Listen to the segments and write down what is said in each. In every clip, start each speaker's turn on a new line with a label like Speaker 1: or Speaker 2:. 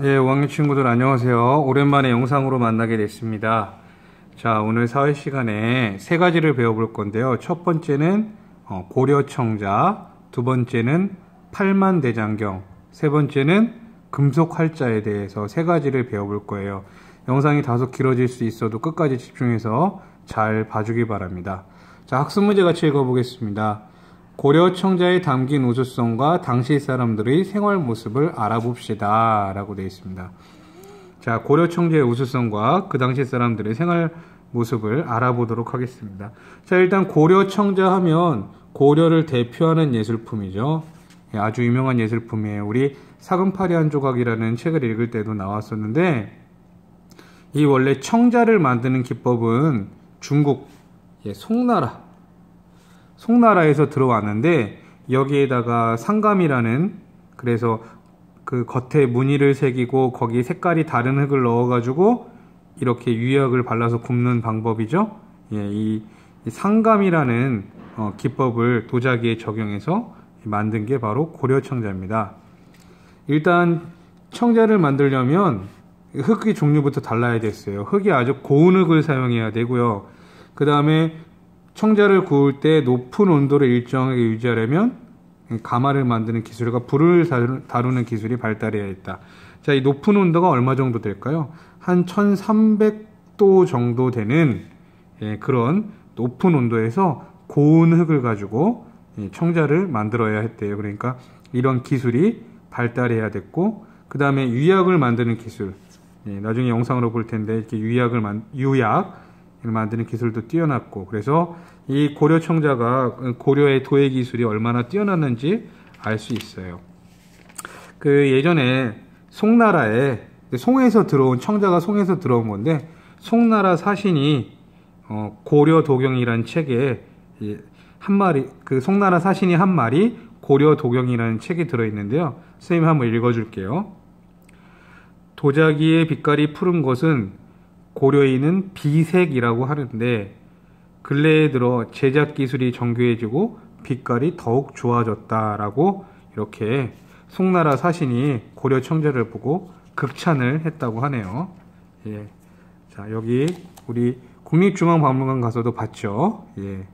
Speaker 1: 예, 5학년 친구들 안녕하세요. 오랜만에 영상으로 만나게 됐습니다. 자, 오늘 사회 시간에 세 가지를 배워볼 건데요. 첫 번째는 고려청자, 두 번째는 팔만대장경, 세 번째는 금속활자에 대해서 세 가지를 배워볼 거예요. 영상이 다소 길어질 수 있어도 끝까지 집중해서 잘 봐주기 바랍니다. 자, 학습 문제 같이 읽어보겠습니다. 고려청자에 담긴 우수성과 당시 사람들의 생활 모습을 알아봅시다 라고 되어 있습니다. 자, 고려청자의 우수성과 그 당시 사람들의 생활 모습을 알아보도록 하겠습니다. 자, 일단 고려청자 하면 고려를 대표하는 예술품이죠. 아주 유명한 예술품이에요. 우리 사금파리 한 조각이라는 책을 읽을 때도 나왔었는데, 이 원래 청자를 만드는 기법은 중국 송나라에서 들어왔는데, 여기에다가 상감이라는, 그래서 그 겉에 무늬를 새기고 거기 색깔이 다른 흙을 넣어가지고 이렇게 유약을 발라서 굽는 방법이죠. 이 상감이라는 기법을 도자기에 적용해서 만든 게 바로 고려청자입니다. 일단 청자를 만들려면 흙의 종류부터 달라야 됐어요. 흙이 아주 고운 흙을 사용해야 되고요. 그 다음에 청자를 구울 때 높은 온도를 일정하게 유지하려면 가마를 만드는 기술과 불을 다루는 기술이 발달해야 했다. 자, 이 높은 온도가 얼마 정도 될까요? 한 1300도 정도 되는 그런 높은 온도에서 고운 흙을 가지고 청자를 만들어야 했대요. 그러니까 이런 기술이 발달해야 됐고, 그 다음에 유약을 만드는 기술, 나중에 영상으로 볼 텐데 이렇게 유약을 만드는 기술도 뛰어났고, 그래서 이 고려청자가 고려의 도예 기술이 얼마나 뛰어났는지 알 수 있어요. 그 예전에 송나라에 청자가 송에서 들어온 건데, 송나라 사신이 고려도경이라는 책에 그 송나라 사신이 한 말이 고려도경이라는 책이 들어있는데요. 선생님이 한번 읽어줄게요. 도자기의 빛깔이 푸른 것은 고려인은 비색이라고 하는데, 근래에 들어 제작 기술이 정교해지고 빛깔이 더욱 좋아졌다라고 이렇게 송나라 사신이 고려 청자를 보고 극찬을 했다고 하네요. 예. 자, 여기 우리 국립중앙박물관 가서도 봤죠. 예.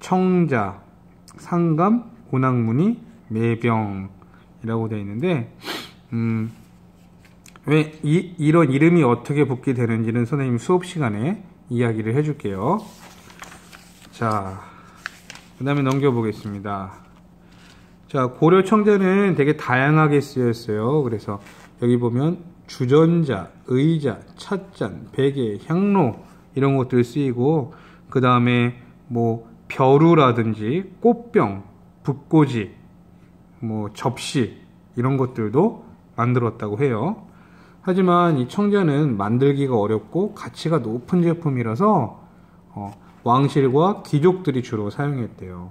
Speaker 1: 청자, 상감, 운항무늬, 매병이라고 되어 있는데, 왜 이런 이름이 어떻게 붙게 되는지는 선생님 수업 시간에 이야기를 해줄게요. 자, 그 다음에 넘겨보겠습니다. 자, 고려 청자는 되게 다양하게 쓰였어요. 그래서 여기 보면 주전자, 의자, 찻잔, 베개, 향로 이런 것들 쓰이고, 그 다음에 뭐 벼루라든지 꽃병, 붓꽂이, 뭐 접시 이런 것들도 만들었다고 해요. 하지만 이 청자는 만들기가 어렵고 가치가 높은 제품이라서 왕실과 귀족들이 주로 사용했대요.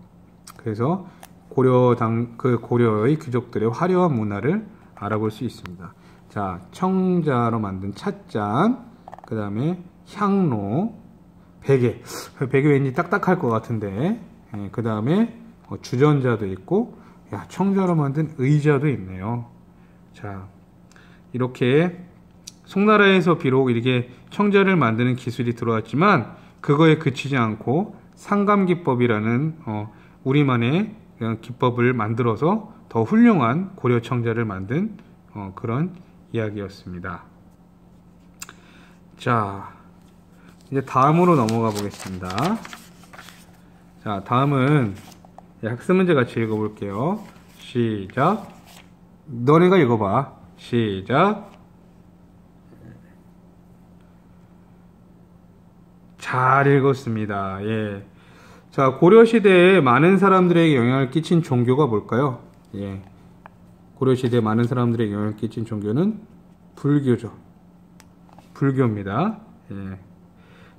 Speaker 1: 그래서 고려의 귀족들의 화려한 문화를 알아볼 수 있습니다. 자, 청자로 만든 찻잔, 그 다음에 향로, 베개 왠지 딱딱할 것 같은데, 그 다음에 주전자도 있고, 청자로 만든 의자도 있네요. 자, 이렇게 송나라에서 비록 이렇게 청자를 만드는 기술이 들어왔지만 그거에 그치지 않고 상감기법이라는 우리만의 기법을 만들어서 더 훌륭한 고려 청자를 만든 그런 이야기였습니다. 자, 이제 다음으로 넘어가 보겠습니다. 자, 다음은 학습 문제 같이 읽어볼게요. 시작. 너네가 읽어봐. 시작. 잘 읽었습니다. 예. 자, 고려시대에 많은 사람들에게 영향을 끼친 종교가 뭘까요? 예. 고려시대에 많은 사람들에게 영향을 끼친 종교는 불교죠. 불교입니다. 예.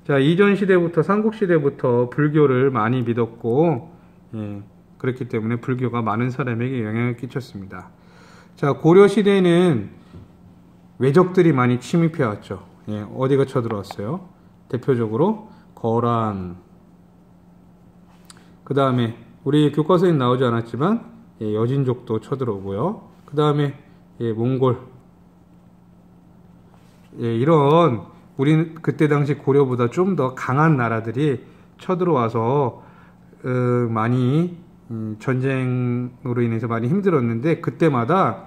Speaker 1: 자, 이전 시대부터, 삼국시대부터 불교를 많이 믿었고, 그렇기 때문에 불교가 많은 사람에게 영향을 끼쳤습니다. 자, 고려시대에는 외적들이 많이 침입해 왔죠. 어디가 쳐들어왔어요? 대표적으로 거란, 그 다음에 우리 교과서에 나오지 않았지만 여진족도 쳐들어오고요. 그 다음에 몽골, 예, 이런 우리는 그때 당시 고려보다 좀 더 강한 나라들이 쳐들어와서 많이 전쟁으로 인해서 많이 힘들었는데 그때마다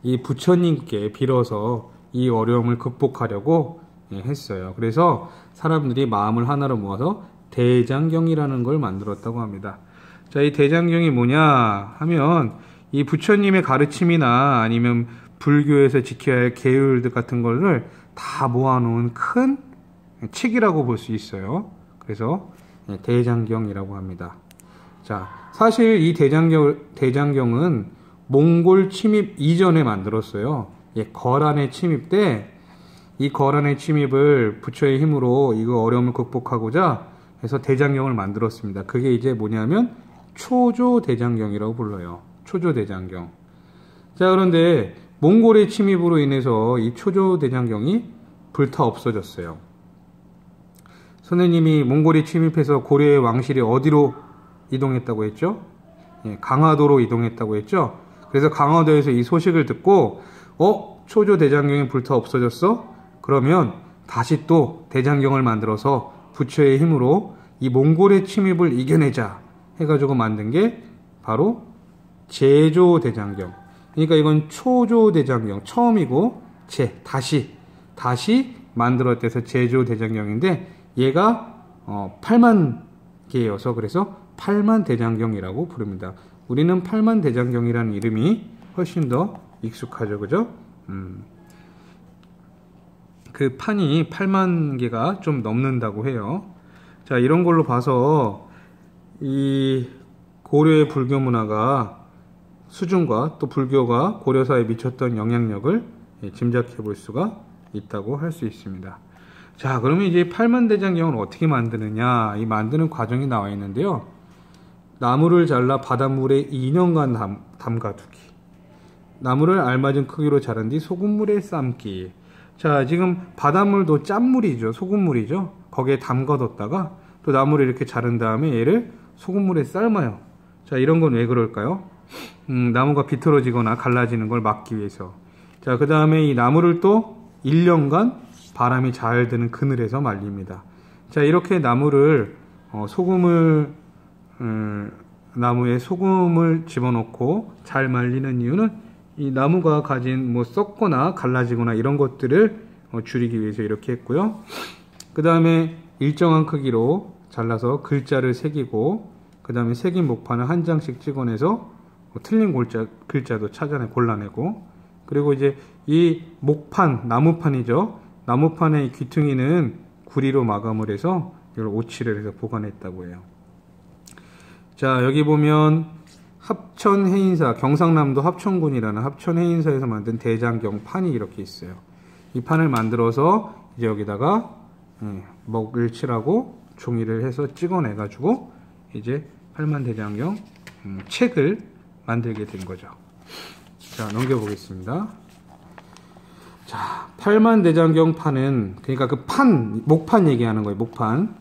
Speaker 1: 이 부처님께 빌어서 이 어려움을 극복하려고 했어요. 그래서 사람들이 마음을 하나로 모아서 대장경이라는 걸 만들었다고 합니다. 자, 이 대장경이 뭐냐 하면 이 부처님의 가르침이나 아니면 불교에서 지켜야 할 계율들 같은 거를 다 모아놓은 큰 책이라고 볼 수 있어요. 그래서 대장경이라고 합니다. 자, 사실 이 대장경은 몽골 침입 이전에 만들었어요. 거란의 침입 때 이 거란의 침입을 부처의 힘으로 이거 어려움을 극복하고자 해서 대장경을 만들었습니다. 그게 이제 뭐냐면 초조대장경이라고 불러요. 초조대장경. 자, 그런데 몽골의 침입으로 인해서 이 초조대장경이 불타 없어졌어요. 선생님이 몽골이 침입해서 고려의 왕실이 어디로 이동했다고 했죠? 강화도로 이동했다고 했죠? 그래서 강화도에서 이 소식을 듣고 초조대장경이 불타 없어졌어? 그러면 다시 또 대장경을 만들어서 부처의 힘으로 이 몽골의 침입을 이겨내자 해가지고 만든 게 바로 제조대장경. 그러니까 이건 초조대장경 처음이고 다시 만들었대서 제조대장경인데 얘가 8만 개여서 그래서 8만 대장경이라고 부릅니다. 우리는 8만 대장경이라는 이름이 훨씬 더 익숙하죠, 그죠? 그 판이 8만 개가 좀 넘는다고 해요. 자, 이런 걸로 봐서 이 고려의 불교 문화가 수준과 또 불교가 고려사에 미쳤던 영향력을 짐작해 볼 수가 있다고 할 수 있습니다. 자, 그러면 이제 8만 대장경을 어떻게 만드느냐, 이 만드는 과정이 나와 있는데요. 나무를 잘라 바닷물에 2년간 담가두기, 나무를 알맞은 크기로 자른 뒤 소금물에 삶기. 자, 지금 바닷물도 짠물이죠. 소금물이죠. 거기에 담가뒀다가 또 나무를 이렇게 자른 다음에 얘를 소금물에 삶아요. 자, 이런 건 왜 그럴까요? 나무가 비틀어지거나 갈라지는 걸 막기 위해서. 자, 그 다음에 이 나무를 또 1년간 바람이 잘 드는 그늘에서 말립니다. 자, 이렇게 나무를 나무에 소금을 집어넣고 잘 말리는 이유는 이 나무가 가진 썩거나 갈라지거나 이런 것들을 줄이기 위해서 이렇게 했고요. 그 다음에 일정한 크기로 잘라서 글자를 새기고, 그 다음에 새긴 목판을 한 장씩 찍어내서 틀린 글자도 골라내고, 그리고 이제 이 목판, 나무판이죠. 나무판의 귀퉁이는 구리로 마감을 해서 이걸 오칠을 해서 보관했다고 해요. 자, 여기 보면 합천해인사, 경상남도 합천군이라는 합천해인사에서 만든 대장경 판이 이렇게 있어요. 이 판을 만들어서 이제 여기다가 먹을 칠하고 종이를 해서 찍어내가지고 이제 8만 대장경 책을 만들게 된 거죠. 자, 넘겨보겠습니다. 자, 8만 대장경 판은, 그러니까 그 목판 얘기하는 거예요. 목판.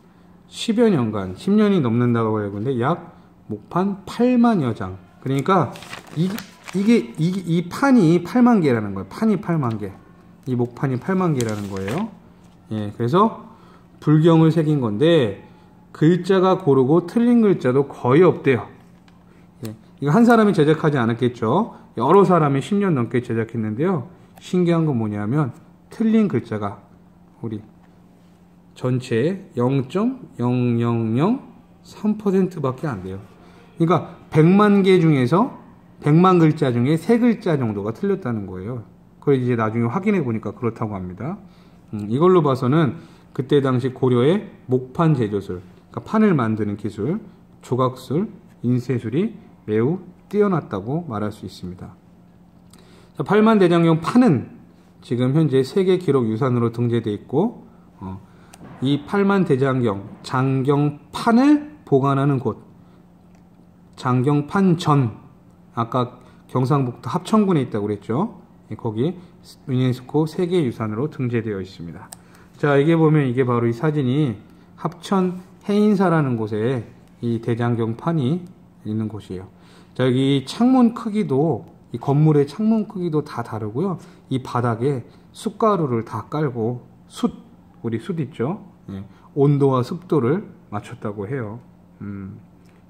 Speaker 1: 10여 년간, 10년이 넘는다고 알고 있는데 약 목판 8만여 장. 그러니까 이 판이 8만 개라는 거예요. 판이 8만 개. 이 목판이 8만 개라는 거예요. 예, 그래서 불경을 새긴 건데 글자가 고르고 틀린 글자도 거의 없대요. 예, 이거 한 사람이 제작하지 않았겠죠. 여러 사람이 10년 넘게 제작했는데요. 신기한 건 뭐냐면 틀린 글자가 우리 전체 0.0003%밖에 안 돼요. 그러니까 100만 개 중에서 100만 글자 중에 3글자 정도가 틀렸다는 거예요. 그걸 이제 나중에 확인해 보니까 그렇다고 합니다. 이걸로 봐서는 그때 당시 고려의 목판 제조술, 그러니까 판을 만드는 기술, 조각술, 인쇄술이 매우 뛰어났다고 말할 수 있습니다. 8만 대장경 판은 지금 현재 세계 기록 유산으로 등재되어 있고, 이 8만 대장경 장경판을 보관하는 곳, 장경판전, 아까 경상북도 합천군에 있다고 그랬죠. 거기 유네스코 세계유산으로 등재되어 있습니다. 자, 이게 보면 이게 바로 이 사진이 합천 해인사라는 곳에 이 대장경판이 있는 곳이에요. 자, 여기 창문 크기도, 이 건물의 창문 크기도 다 다르고요. 이 바닥에 숯가루를 다 깔고 우리 숯 있죠? 예, 온도와 습도를 맞췄다고 해요.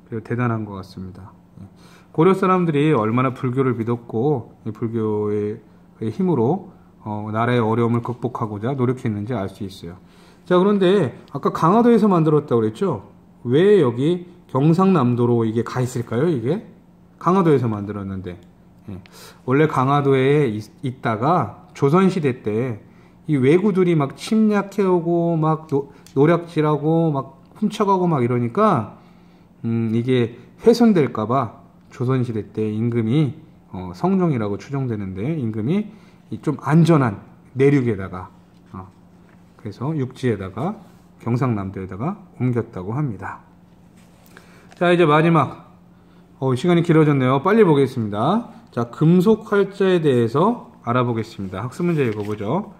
Speaker 1: 그리고 대단한 것 같습니다. 예. 고려 사람들이 얼마나 불교를 믿었고 이 불교의 힘으로 나라의 어려움을 극복하고자 노력했는지 알 수 있어요. 자, 그런데 아까 강화도에서 만들었다고 그랬죠? 왜 여기 경상남도로 이게 가 있을까요? 이게 강화도에서 만들었는데, 예. 원래 강화도에 있다가 조선시대 때 이 왜구들이 막 침략해오고 막 노략질하고 막 훔쳐가고 막 이러니까 이게 훼손될까봐 조선시대 때 임금이 성종이라고 추정되는데 임금이 좀 안전한 내륙에다가 그래서 육지에다가 경상남도에다가 옮겼다고 합니다. 자, 이제 마지막 시간이 길어졌네요. 빨리 보겠습니다. 자, 금속 활자에 대해서 알아보겠습니다. 학습 문제 읽어보죠.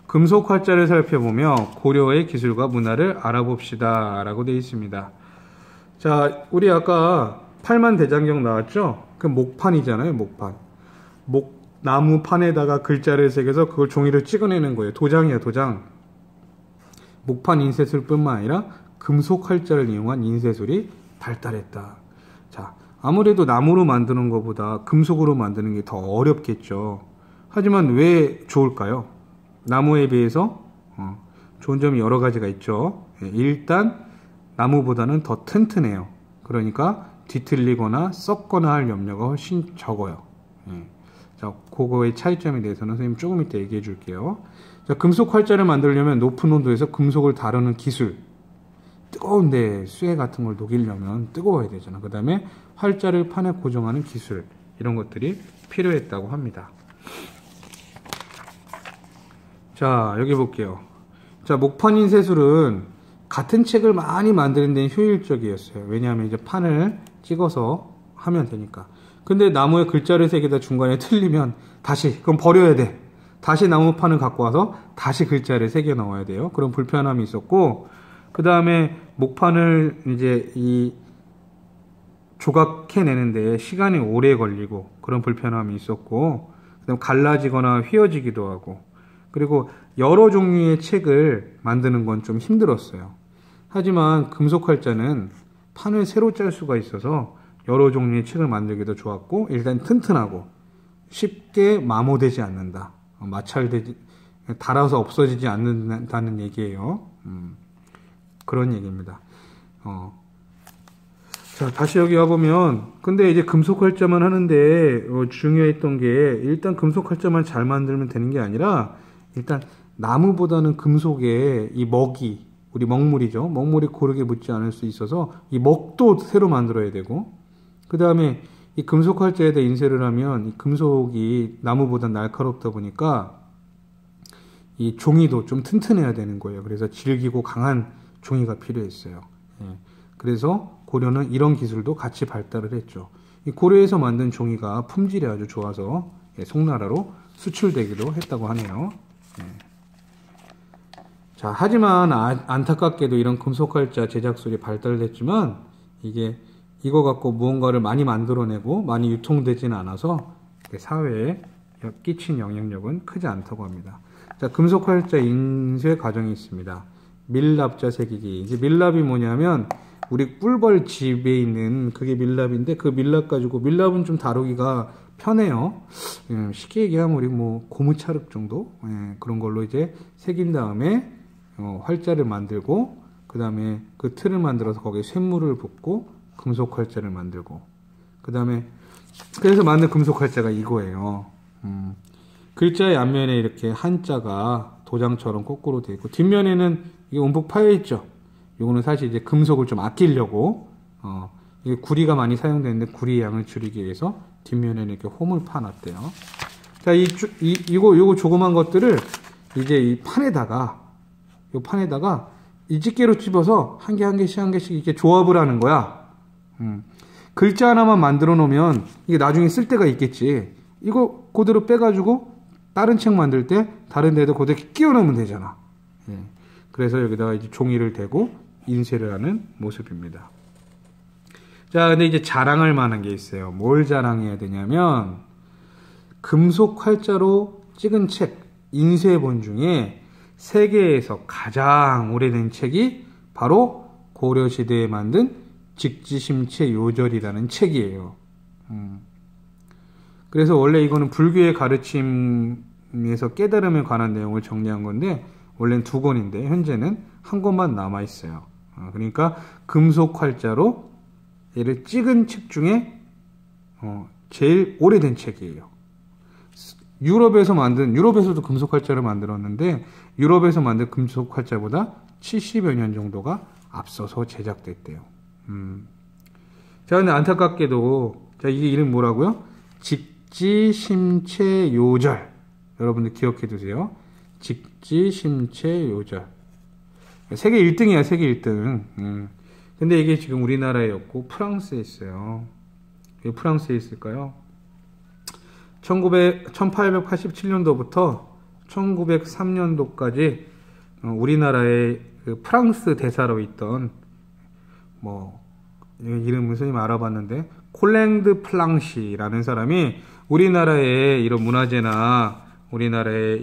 Speaker 1: 금속 활자를 살펴보며 고려의 기술과 문화를 알아봅시다 라고 되어 있습니다. 자, 우리 아까 팔만대장경 나왔죠? 그 목판이잖아요. 목판. 나무판에다가 글자를 새겨서 그걸 종이를 찍어내는 거예요. 도장이야, 도장. 목판 인쇄술 뿐만 아니라 금속 활자를 이용한 인쇄술이 발달했다. 자, 아무래도 나무로 만드는 것보다 금속으로 만드는 게 더 어렵겠죠. 하지만 왜 좋을까요? 나무에 비해서 좋은 점이 여러 가지가 있죠. 일단 나무보다는 더 튼튼해요. 그러니까 뒤틀리거나 썩거나 할 염려가 훨씬 적어요. 자, 그거의 차이점에 대해서는 선생님 조금 이따 얘기해 줄게요. 자, 금속 활자를 만들려면 높은 온도에서 금속을 다루는 기술, 뜨거운데 쇠 같은 걸 녹이려면 뜨거워야 되잖아. 그 다음에 활자를 판에 고정하는 기술, 이런 것들이 필요했다고 합니다. 자, 여기 볼게요. 자, 목판 인쇄술은 같은 책을 많이 만드는 데는 효율적이었어요. 왜냐하면 이제 판을 찍어서 하면 되니까. 근데 나무에 글자를 새기다 중간에 틀리면 그럼 버려야 돼. 다시 나무판을 갖고 와서 다시 글자를 새겨 넣어야 돼요. 그런 불편함이 있었고, 그 다음에 목판을 이제 조각해내는데 시간이 오래 걸리고 그런 불편함이 있었고, 그다음 갈라지거나 휘어지기도 하고, 그리고 여러 종류의 책을 만드는 건 좀 힘들었어요. 하지만 금속 활자는 판을 새로 짤 수가 있어서 여러 종류의 책을 만들기도 좋았고, 일단 튼튼하고 쉽게 마모되지 않는다. 달아서 없어지지 않는다는 얘기예요. 그런 얘기입니다. 자, 다시 여기 와보면, 근데 이제 금속 활자만 하는데 중요했던 게, 일단 금속 활자만 잘 만들면 되는 게 아니라, 일단 나무보다는 금속에 이 우리 먹물이죠. 먹물이 고르게 묻지 않을 수 있어서 이 먹도 새로 만들어야 되고, 그 다음에 이 금속 활자에다 인쇄를 하면 이 금속이 나무보다 날카롭다 보니까 이 종이도 좀 튼튼해야 되는 거예요. 그래서 질기고 강한 종이가 필요했어요. 그래서 고려는 이런 기술도 같이 발달을 했죠. 이 고려에서 만든 종이가 품질이 아주 좋아서 송나라로 수출되기도 했다고 하네요. 자, 하지만 안타깝게도 이런 금속활자 제작술이 발달됐지만 이거 갖고 무언가를 많이 만들어내고 많이 유통되지는 않아서 사회에 끼친 영향력은 크지 않다고 합니다. 자, 금속활자 인쇄 과정이 있습니다. 밀랍자 새기기. 이제 밀랍이 뭐냐면 우리 꿀벌 집에 있는 그게 밀랍인데, 그 밀랍 가지고, 밀랍은 좀 다루기가 편해요. 쉽게 얘기하면 우리 고무차륵 정도? 그런 걸로 이제 새긴 다음에 활자를 만들고, 그 다음에 그 틀을 만들어서 거기에 쇳물을 붓고 금속 활자를 만들고, 그 다음에 그래서 만든 금속 활자가 이거예요. 글자의 앞면에 이렇게 한자가 도장처럼 거꾸로 되어 있고, 뒷면에는 이게 움푹 파여 있죠. 이거는 사실 이제 금속을 좀 아끼려고 이게 구리가 많이 사용되는데 구리 양을 줄이기 위해서 뒷면에는 이렇게 홈을 파놨대요. 자, 요거 조그만 것들을 이제 이 판에다가 이 집게로 집어서 한 개씩 이렇게 조합을 하는 거야. 글자 하나만 만들어 놓으면 이게 나중에 쓸 데가 있겠지. 이거 그대로 빼가지고 다른 책 만들 때 다른 데도 그대로 끼워 넣으면 되잖아. 그래서 여기다가 이제 종이를 대고 인쇄를 하는 모습입니다. 자, 근데 이제 자랑할 만한 게 있어요. 뭘 자랑해야 되냐면, 금속 활자로 찍은 책, 인쇄본 중에 세계에서 가장 오래된 책이 바로 고려시대에 만든 직지심체 요절이라는 책이에요. 그래서 원래 이거는 불교의 가르침에서 깨달음에 관한 내용을 정리한 건데 원래는 2권인데 현재는 1권만 남아 있어요. 그러니까 금속 활자로 얘를 찍은 책 중에 제일 오래된 책이에요. 유럽에서도 금속 활자를 만들었는데 유럽에서 만든 금속 활자보다 70여 년 정도가 앞서서 제작됐대요. 자, 근데 안타깝게도 자, 이게 이름 뭐라고요? 직지심체요절. 여러분들 기억해 두세요. 직지심체요절. 세계 1등이야, 세계 1등. 근데 이게 지금 우리나라에 없고 프랑스에 있어요. 왜 프랑스에 있을까요? 1887년도부터 1903년도까지 우리나라의 그 프랑스 대사로 있던 이름 선생님 알아봤는데 콜랭드 플랑시라는 사람이 우리나라의 이런 문화재나 우리나라에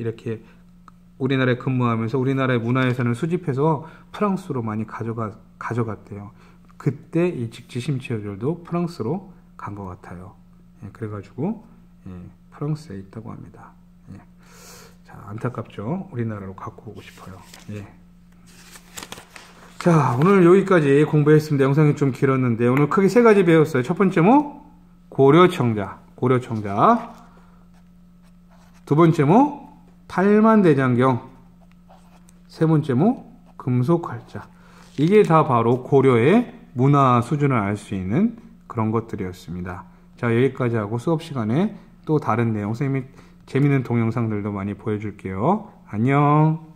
Speaker 1: 근무하면서 우리나라의 문화유산을 수집해서 프랑스로 많이 가져갔대요. 그때 이 직지심체요절도 프랑스로 간 것 같아요. 그래가지고 프랑스에 있다고 합니다. 자, 안타깝죠. 우리나라로 갖고 오고 싶어요. 자, 오늘 여기까지 공부했습니다. 영상이 좀 길었는데 오늘 크게 3가지 배웠어요. 첫 번째 고려청자. 두 번째 팔만대장경. 세 번째 금속활자. 이게 다 바로 고려의 문화 수준을 알 수 있는 그런 것들이었습니다. 자, 여기까지 하고 수업 시간에 또 다른 내용, 선생님이 재밌는 동영상들도 많이 보여줄게요. 안녕.